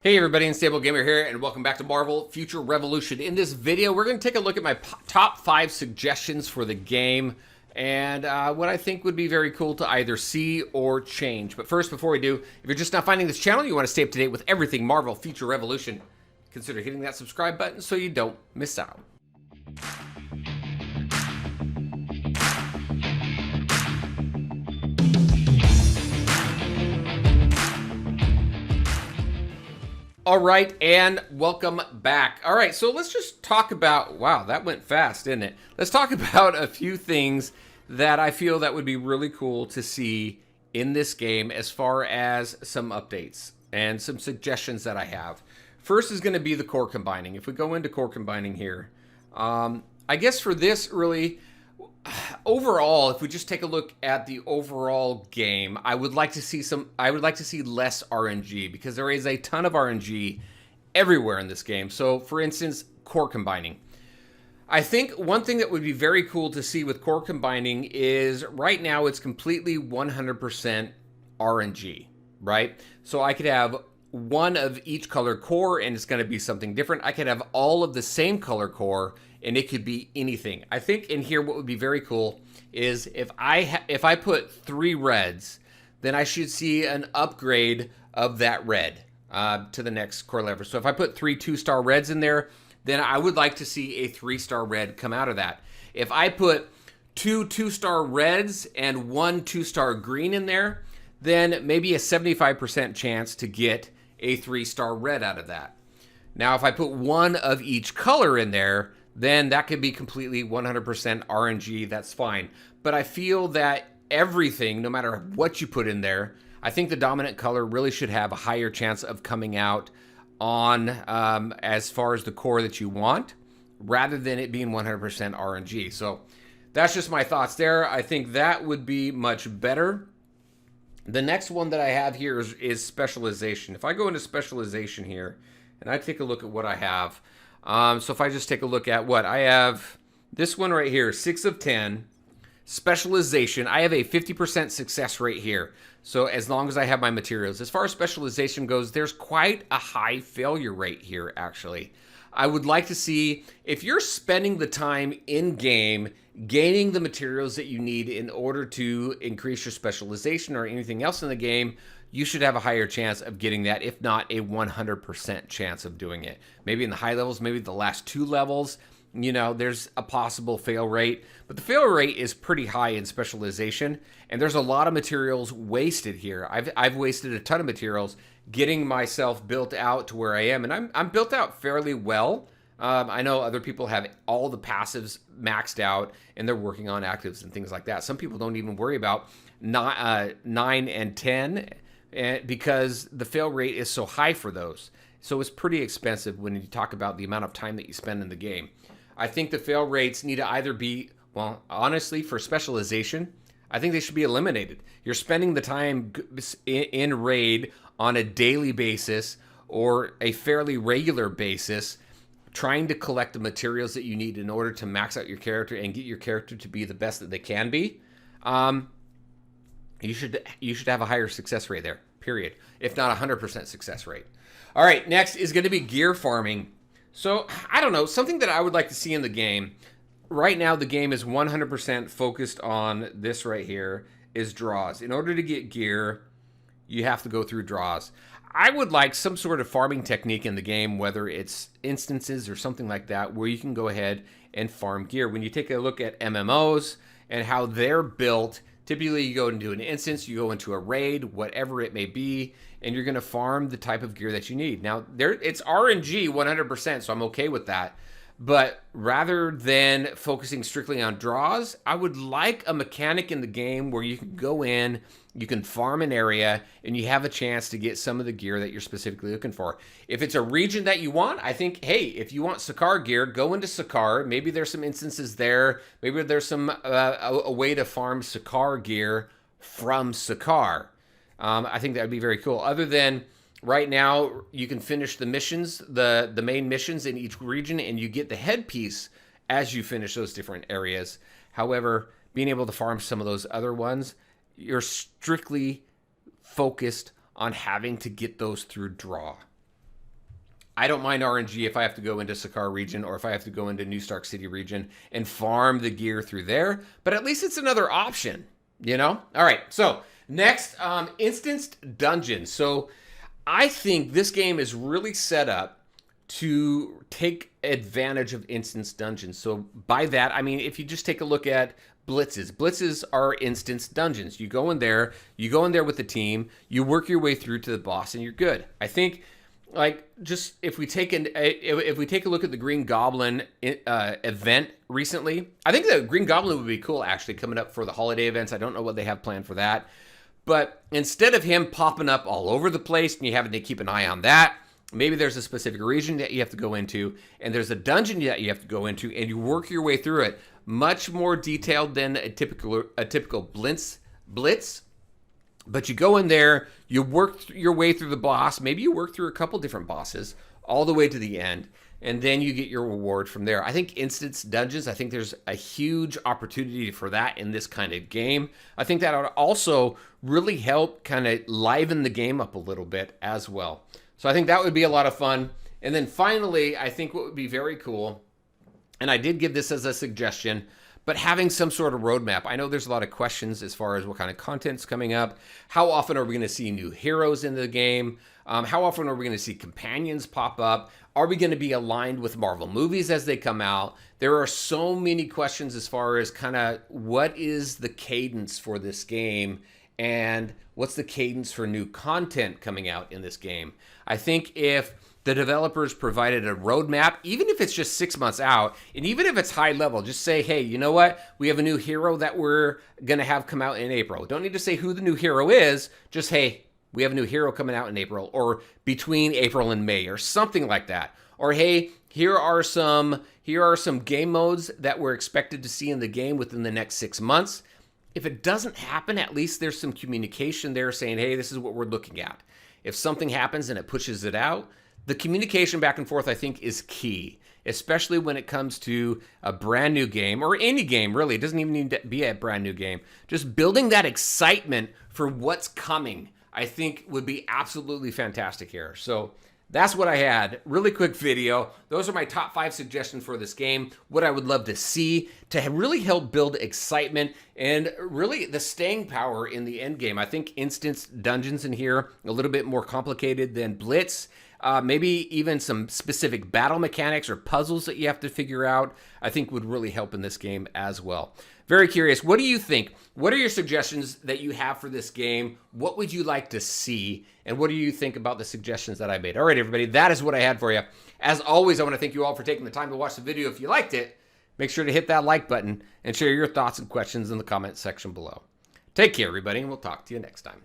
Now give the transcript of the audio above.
Hey everybody, Unstable Gamer here, and welcome back to Marvel Future Revolution. In this video, we're going to take a look at my top 5 suggestions for the game, and what I think would be very cool to either see or change. But first, before we do, if you're just now finding this channel, you want to stay up to date with everything Marvel Future Revolution, consider hitting that subscribe button so you don't miss out. All right, and welcome back. All right, so let's just talk about, wow, that went fast, didn't it? Let's talk about a few things that I feel that would be really cool to see in this game as far as some updates and some suggestions that I have. First is going to be the core combining. If we go into core combining here, I guess for this really, overall, if we just take a look at the overall game, I would like to see less RNG because there is a ton of RNG everywhere in this game. So, for instance, core combining. I think one thing that would be very cool to see with core combining is right now it's completely 100% RNG, right? So I could have one of each color core and it's going to be something different. I could have all of the same color core and it could be anything. I think in here what would be very cool is if I put 3 reds, then I should see an upgrade of that red to the next core level. So if I put 3 2-star reds in there, then I would like to see a 3-star red come out of that. If I put 2 2-star reds and 1 2-star green in there, then maybe a 75% chance to get a 3-star red out of that. Now, if I put 1 of each color in there, then that could be completely 100% RNG. That's fine. But I feel that everything, no matter what you put in there, I think the dominant color really should have a higher chance of coming out on as far as the core that you want, rather than it being 100% RNG. So that's just my thoughts there. I think that would be much better. The next one that I have here is specialization. If I go into specialization here, and I take a look at what I have, so if I just take a look at what I have, this one right here, 6 of 10, specialization, I have a 50% success rate here. So as long as I have my materials. As far as specialization goes, there's quite a high failure rate here, actually. I would like to see, if you're spending the time in game gaining the materials that you need in order to increase your specialization or anything else in the game, you should have a higher chance of getting that, if not a 100% chance of doing it. Maybe in the high levels, maybe the last 2 levels, you know, there's a possible fail rate, but the fail rate is pretty high in specialization, and there's a lot of materials wasted here. I've wasted a ton of materials getting myself built out to where I am, and I'm built out fairly well. I know other people have all the passives maxed out, and they're working on actives and things like that. Some people don't even worry about 9 and 10 because the fail rate is so high for those. So it's pretty expensive when you talk about the amount of time that you spend in the game. I think the fail rates need to either be, well, honestly, for specialization, I think they should be eliminated. You're spending the time in raid on a daily basis or a fairly regular basis trying to collect the materials that you need in order to max out your character and get your character to be the best that they can be. You should have a higher success rate there, period. If not 100% success rate. All right, next is going to be gear farming. So, I don't know, something that I would like to see in the game. Right now, the game is 100% focused on this right here, is draws. In order to get gear, you have to go through draws. I would like some sort of farming technique in the game, whether it's instances or something like that, where you can go ahead and farm gear. When you take a look at MMOs and how they're built, typically you go into an instance, you go into a raid, whatever it may be, and you're going to farm the type of gear that you need. Now, it's RNG 100%, so I'm okay with that. But rather than focusing strictly on draws, I would like a mechanic in the game where you can go in, you can farm an area, and you have a chance to get some of the gear that you're specifically looking for. If it's a region that you want, I think, hey, if you want Sakaar gear, go into Sakaar. Maybe there's some instances there. Maybe there's some a way to farm Sakaar gear from Sakaar. I think that would be very cool. Other than right now, you can finish the missions, the main missions in each region, and you get the headpiece as you finish those different areas. However, being able to farm some of those other ones, you're strictly focused on having to get those through draw. I don't mind RNG if I have to go into Sakaar region or if I have to go into New Stark City region and farm the gear through there. But at least it's another option, you know? All right, so next, instanced dungeons. So I think this game is really set up to take advantage of instance dungeons. So by that, I mean, if you just take a look at blitzes. Blitzes are instance dungeons. You go in there with the team, you work your way through to the boss, and you're good. I think, like, just if we take a look at the Green Goblin event recently, I think the Green Goblin would be cool actually coming up for the holiday events. I don't know what they have planned for that, but instead of him popping up all over the place and you having to keep an eye on that, maybe there's a specific region that you have to go into, and there's a dungeon that you have to go into, and you work your way through it. Much more detailed than a typical blitz. But you go in there, you work your way through the boss. Maybe you work through a couple different bosses all the way to the end, and then you get your reward from there. I think instance dungeons, I think there's a huge opportunity for that in this kind of game. I think that would also really help kind of liven the game up a little bit as well. So I think that would be a lot of fun. And then finally, I think what would be very cool, and I did give this as a suggestion, but having some sort of roadmap. I know there's a lot of questions as far as what kind of content's coming up. How often are we going to see new heroes in the game? How often are we going to see companions pop up? Are we going to be aligned with Marvel movies as they come out? There are so many questions as far as kind of what is the cadence for this game and what's the cadence for new content coming out in this game. I think if the developers provided a roadmap, even if it's just 6 months out, and even if it's high level, just say, hey, you know what? We have a new hero that we're going to have come out in April. Don't need to say who the new hero is. Just, hey, we have a new hero coming out in April, or between April and May, or something like that. Or, hey, here are some game modes that we're expected to see in the game within the next 6 months. If it doesn't happen, at least there's some communication there saying, hey, this is what we're looking at. If something happens and it pushes it out, the communication back and forth, I think, is key, especially when it comes to a brand new game, or any game, really. It doesn't even need to be a brand new game. Just building that excitement for what's coming, I think, would be absolutely fantastic here. So that's what I had. Really quick video. Those are my top 5 suggestions for this game. What I would love to see to really help build excitement and really the staying power in the end game. I think instance dungeons in here, a little bit more complicated than Blitz. Maybe even some specific battle mechanics or puzzles that you have to figure out, I think would really help in this game as well. Very curious. What do you think? What are your suggestions that you have for this game? What would you like to see? And what do you think about the suggestions that I made? All right, everybody, that is what I had for you. As always, I want to thank you all for taking the time to watch the video. If you liked it, make sure to hit that like button and share your thoughts and questions in the comment section below. Take care, everybody, and we'll talk to you next time.